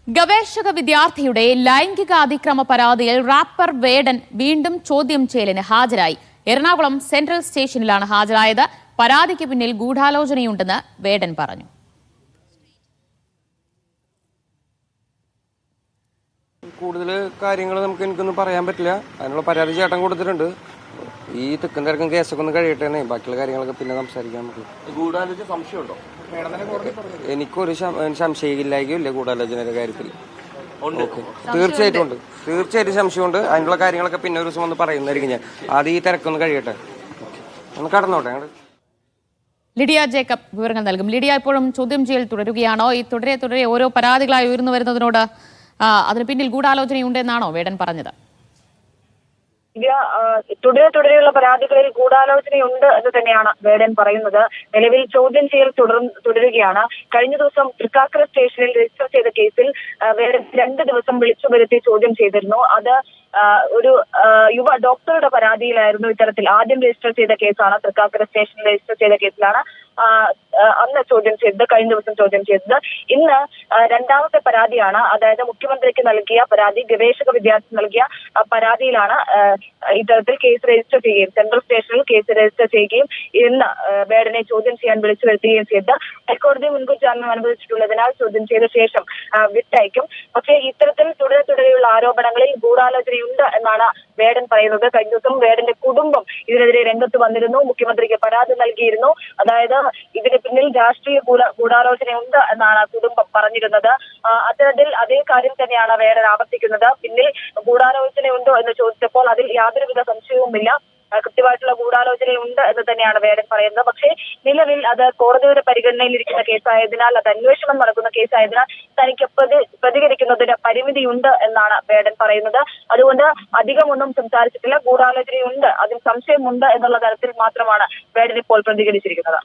ഗവേഷക വിദ്യാർത്ഥിയുടെ ലൈംഗിക അതിക്രമ പരാതിയിൽ റാപ്പർ വേടൻ വീണ്ടും ചോദ്യം ചെയ്യലിന് ഹാജരായി. എറണാകുളം സെൻട്രൽ സ്റ്റേഷനിലാണ് ഹാജരായത്. പരാതിക്ക് പിന്നിൽ ഗൂഢാലോചനയുണ്ടെന്ന് വേടൻ പറഞ്ഞു. കൂടുതൽ കാര്യങ്ങൾ എനിക്കൊന്നും പറയാൻ പറ്റില്ല. അതിനുള്ള പരാതി ചേട്ടൻ കൊടുത്തിട്ടുണ്ട്. ഈ തിക്കും തിരക്കും കേസൊക്കെ ഒന്ന് കഴിയട്ടെ, ബാക്കിയുള്ള കാര്യങ്ങളൊക്കെ പിന്നെ സംസാരിക്കാൻ നമുക്ക്. ഗൂഢാലോചന സംശയമുണ്ടോ? എനിക്കൊരു സംശയമില്ലായിരിക്കില്ല ഗൂഢാലോചനയുടെ കാര്യത്തിൽ. തീർച്ചയായിട്ടും സംശയമുണ്ട്. അതിനുള്ള കാര്യങ്ങളൊക്കെ പിന്നെ ഒരു ദിവസം ഒന്ന് പറയുന്നതായിരിക്കും. ഞാൻ ആദ്യം ഈ തിരക്കൊന്ന് കഴിയട്ടെ, ഒന്ന് കടന്നോട്ടെ. ഞങ്ങൾ ലിഡിയ ജേക്കബ് വിവരങ്ങൾ നൽകും. ലിഡിയ, ഇപ്പോഴും ചോദ്യം ചെയ്യൽ തുടരുകയാണോ? ഈ തുടരെ ഓരോ പരാതികളായി ഉയർന്നു വരുന്നതിനോട് അതിന് പിന്നിൽ ഗൂഢാലോചനയുണ്ടെന്നാണോ വേടൻ പറഞ്ഞത്? തുടരെയുള്ള പരാതികളിൽ ഗൂഢാലോചനയുണ്ട് എന്ന് തന്നെയാണ് വേടൻ പറയുന്നത്. നിലവിൽ ചോദ്യം ചെയ്യൽ തുടരുകയാണ്. കഴിഞ്ഞ ദിവസം തൃക്കാക്കര സ്റ്റേഷനിൽ രജിസ്റ്റർ ചെയ്ത കേസിൽ വേടൻ 2 ദിവസം വിളിച്ചു വരുത്തി ചോദ്യം ചെയ്തിരുന്നു. അത് ഒരു യുവ ഡോക്ടറുടെ പരാതിയിലായിരുന്നു. ഇത്തരത്തിൽ ആദ്യം രജിസ്റ്റർ ചെയ്ത കേസാണ്. തൃക്കാക്കര സ്റ്റേഷനിൽ രജിസ്റ്റർ ചെയ്ത കേസിലാണ് അന്ന് ചോദ്യം ചെയ്തത്, കഴിഞ്ഞ ദിവസം ചോദ്യം ചെയ്തത്. ഇന്ന് രണ്ടാമത്തെ പരാതിയാണ്. അതായത് മുഖ്യമന്ത്രിക്ക് നൽകിയ പരാതി, ഗവേഷക വിദ്യാർത്ഥി നൽകിയ പരാതിയിലാണ് ഇത്തരത്തിൽ കേസ് രജിസ്റ്റർ ചെയ്യുകയും സെൻട്രൽ സ്റ്റേഷനിൽ കേസ് രജിസ്റ്റർ ചെയ്യുകയും ഇന്ന് വേടനെ ചോദ്യം ചെയ്യാൻ വിളിച്ചു വരുത്തുകയും ചെയ്ത് ഹൈക്കോടതി മുൻകൂർ ജാമ്യം അനുവദിച്ചിട്ടുള്ളതിനാൽ ചോദ്യം ചെയ്ത ശേഷം വിട്ടയക്കും. പക്ഷേ ഇത്തരത്തിൽ തുടരെയുള്ള ആരോപണങ്ങളിൽ ഗൂഢാലോചനയുണ്ട് എന്നാണ് വേടൻ പറയുന്നത്. കഴിഞ്ഞ ദിവസം വേടന്റെ കുടുംബം ഇതിനെതിരെ രംഗത്ത് വന്നിരുന്നു. മുഖ്യമന്ത്രിക്ക് പരാതി നൽകിയിരുന്നു. അതായത് ഇതിന് പിന്നിൽ രാഷ്ട്രീയ ഗൂഢാലോചനയുണ്ട് എന്നാണ് കുടുംബം പറഞ്ഞിരുന്നത്. അത്തരത്തിൽ അതേ കാര്യം തന്നെയാണ് വേടൻ ആവർത്തിക്കുന്നത്. പിന്നിൽ ഗൂഢാലോചനയുണ്ടോ എന്ന് ചോദിച്ചപ്പോൾ അതിൽ യാതൊരുവിധ സംശയവുമില്ല, കൃത്യമായിട്ടുള്ള ഗൂഢാലോചനയുണ്ട് എന്ന് തന്നെയാണ് വേടൻ പറയുന്നത്. പക്ഷേ നിലവിൽ അത് കോടതിയുടെ പരിഗണനയിലിരിക്കുന്ന കേസായതിനാൽ, അത് അന്വേഷണം നടക്കുന്ന കേസായതിനാൽ തനിക്ക് പ്രതികരിക്കുന്നതിന് പരിമിതിയുണ്ട് എന്നാണ് വേടൻ പറയുന്നത്. അതുകൊണ്ട് അധികമൊന്നും സംസാരിച്ചിട്ടില്ല. ഗൂഢാലോചനയുണ്ട്, അതിൽ സംശയമുണ്ട് എന്നുള്ള തരത്തിൽ മാത്രമാണ് വേടൻ ഇപ്പോൾ പ്രതികരിച്ചിരിക്കുന്നത്.